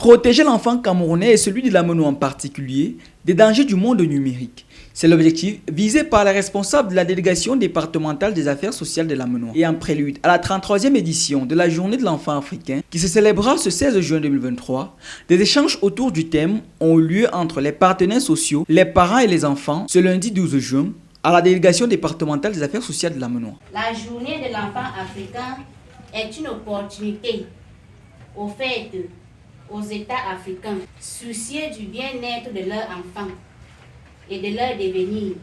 Protéger l'enfant camerounais et celui de la MENO en particulier des dangers du monde numérique. C'est l'objectif visé par les responsables de la délégation départementale des affaires sociales de la MENO. Et en prélude à la 33e édition de la Journée de l'enfant africain qui se célébrera ce 16 juin 2023, des échanges autour du thème ont eu lieu entre les partenaires sociaux, les parents et les enfants ce lundi 12 juin à la délégation départementale des affaires sociales de la MENO. La Journée de l'enfant africain est une opportunité offerte aux États africains soucieux du bien-être de leurs enfants et de leur devenir,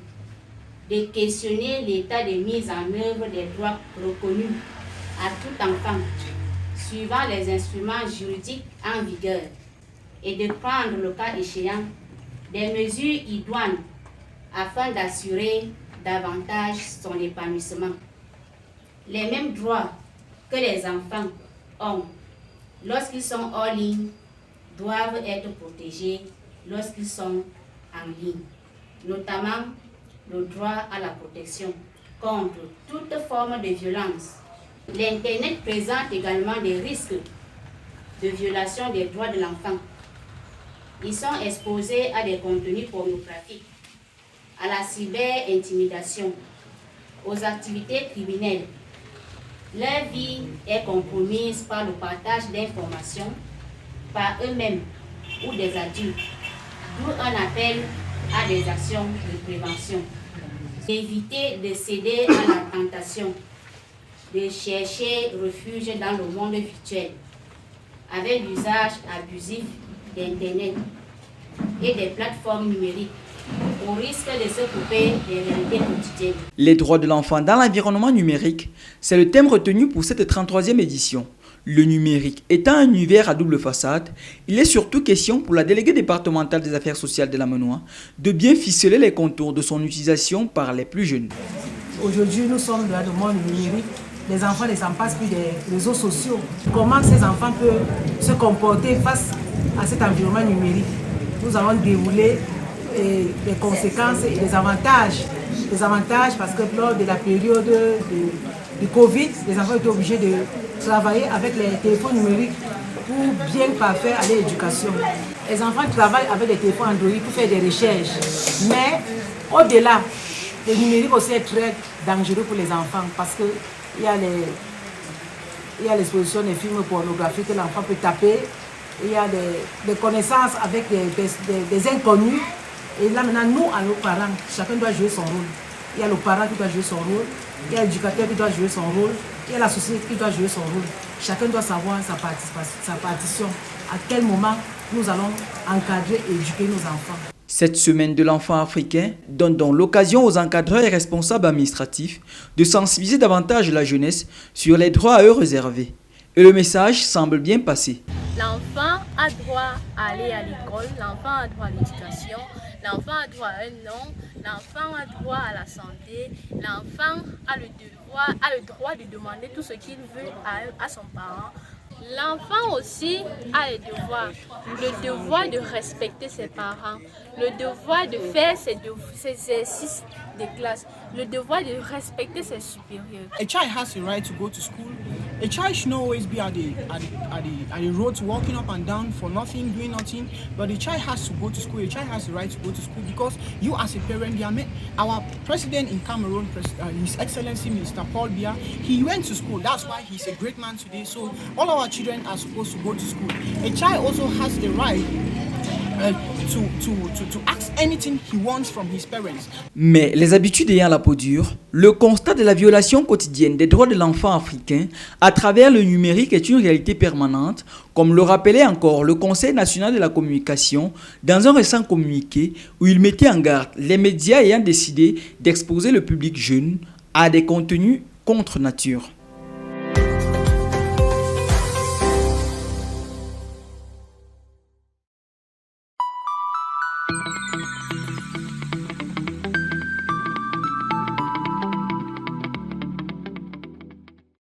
de questionner l'état de mise en œuvre des droits reconnus à tout enfant, suivant les instruments juridiques en vigueur, et de prendre, le cas échéant, des mesures idoines afin d'assurer davantage son épanouissement. Les mêmes droits que les enfants ont lorsqu'ils sont hors ligne doivent être protégés lorsqu'ils sont en ligne, notamment le droit à la protection contre toute forme de violence. L'Internet présente également des risques de violation des droits de l'enfant. Ils sont exposés à des contenus pornographiques, à la cyber-intimidation, aux activités criminelles. Leur vie est compromise par le partage d'informations par eux-mêmes ou des adultes, d'où un appel à des actions de prévention. Éviter de céder à la tentation de chercher refuge dans le monde virtuel avec l'usage abusif d'Internet et des plateformes numériques au risque de se couper des réalités quotidiennes. Les droits de l'enfant dans l'environnement numérique, c'est le thème retenu pour cette 33e édition. Le numérique étant un univers à double façade, il est surtout question pour la déléguée départementale des affaires sociales de la MENO de bien ficeler les contours de son utilisation par les plus jeunes. Aujourd'hui, nous sommes dans le monde numérique. Les enfants ne s'en passent plus des réseaux sociaux. Comment ces enfants peuvent se comporter face à cet environnement numérique? Nous allons dérouler les conséquences et les avantages. Les avantages parce que lors de la période du Covid, les enfants étaient obligés de travailler avec les téléphones numériques pour bien parfaire à l'éducation. Les enfants travaillent avec les téléphones Android pour faire des recherches. Mais au-delà, le numérique aussi est très dangereux pour les enfants parce qu'il y a l'exposition des films pornographiques que l'enfant peut taper. Il y a des connaissances avec des inconnus. Et là maintenant, nous, à nos parents, chacun doit jouer son rôle. Il y a le parent qui doit jouer son rôle, il y a l'éducateur qui doit jouer son rôle, il y a la société qui doit jouer son rôle. Chacun doit savoir sa partition. À quel moment nous allons encadrer et éduquer nos enfants. Cette semaine de l'enfant africain donne donc l'occasion aux encadreurs et responsables administratifs de sensibiliser davantage la jeunesse sur les droits à eux réservés. Et le message semble bien passer. L'enfant a droit à aller à l'école, l'enfant a droit à l'éducation, l'enfant a droit à un nom, l'enfant a droit à la santé, l'enfant a le droit de demander tout ce qu'il veut à son parent. L'enfant aussi a le devoir de respecter ses parents, le devoir de faire ses exercices de classe, le devoir de respecter ses supérieurs. A child has a right to go to school. A child should not always be at the roads walking up and down for nothing, doing nothing. But the child has to go to school. A child has the right to go to school because you as a parent, our president in Cameroon, His Excellency Mr. Paul Biya, he went to school. That's why he's a great man today. So all our children are supposed to go to school. A child also has the right to ask anything he wants from his parents. Mais les habitudes ayant la peau dure, le constat de la violation quotidienne des droits de l'enfant africain à travers le numérique est une réalité permanente, comme le rappelait encore le Conseil national de la communication dans un récent communiqué où il mettait en garde les médias ayant décidé d'exposer le public jeune à des contenus contre nature.